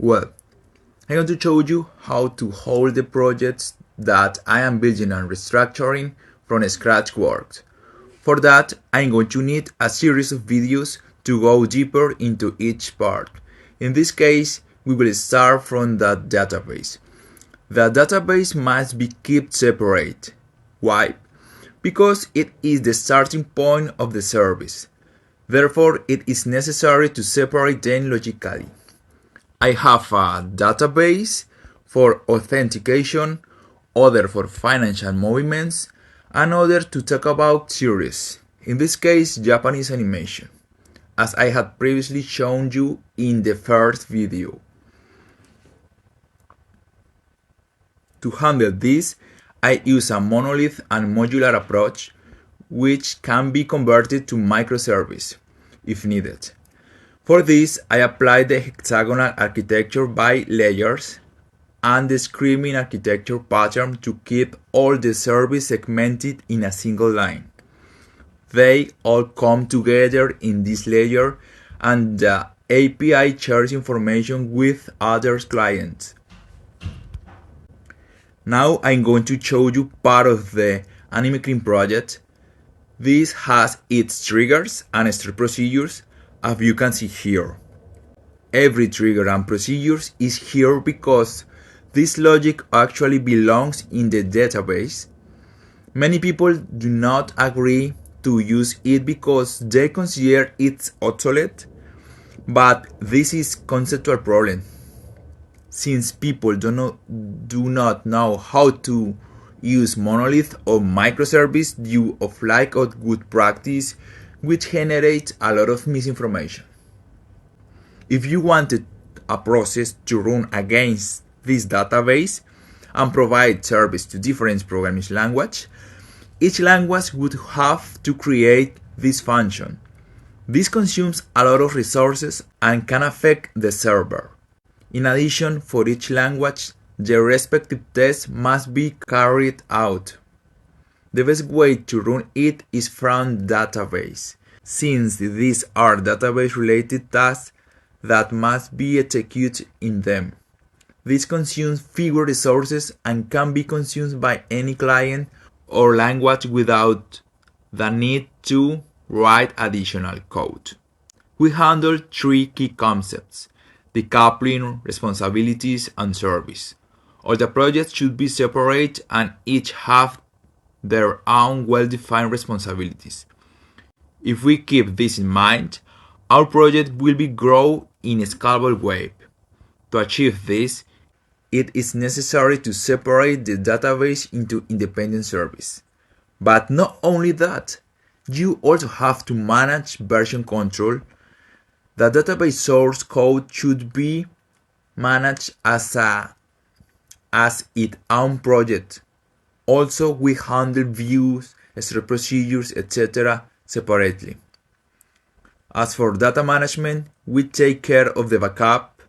Well, I'm going to show you how to hold the projects that I am building and restructuring from scratch works. For that, I'm going to need a series of videos to go deeper into each part. In this case, we will start from the database. The database must be kept separate. Why? Because it is the starting point of the service. Therefore, it is necessary to separate them logically. I have a database for authentication, other for financial movements, and other to talk about series, in this case Japanese animation, as I had previously shown you in the first video. To handle this, I use a monolith and modular approach, which can be converted to microservice if needed. For this, I apply the hexagonal architecture by layers and the screaming architecture pattern to keep all the service segmented in a single line. They all come together in this layer and the API shares information with other clients. Now I'm going to show you part of the AnimeClean project. This has its triggers and step procedures, as you can see here. Every trigger and procedures is here because this logic actually belongs in the database. Many people do not agree to use it because they consider it obsolete, but this is a conceptual problem. Since people do not know how to use monolith or microservice due of lack of good practice, which generates a lot of misinformation. If you wanted a process to run against this database and provide service to different programming languages, each language would have to create this function. This consumes a lot of resources and can affect the server. In addition, for each language, the respective test must be carried out. The best way to run it is from database, since these are database-related tasks that must be executed in them. This consumes fewer resources and can be consumed by any client or language without the need to write additional code. We handle three key concepts: decoupling, responsibilities, and service. All the projects should be separate and each have their own well-defined responsibilities. If we keep this in mind, our project will be grow in a scalable way. To achieve this, it is necessary to separate the database into independent services. But not only that, you also have to manage version control. The database source code should be managed as its own project. Also, we handle views, step procedures, etc. separately. As for data management, we take care of the backup,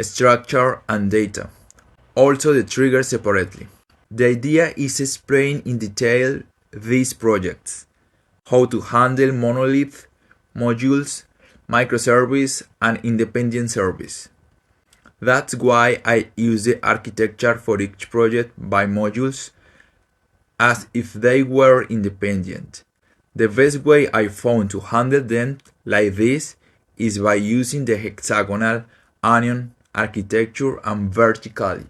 structure, and data. Also the triggers separately. The idea is to explain in detail these projects, how to handle monolith, modules, microservice, and independent service. That's why I use the architecture for each project by modules as if they were independent. The best way I found to handle them like this is by using the hexagonal onion architecture and vertically.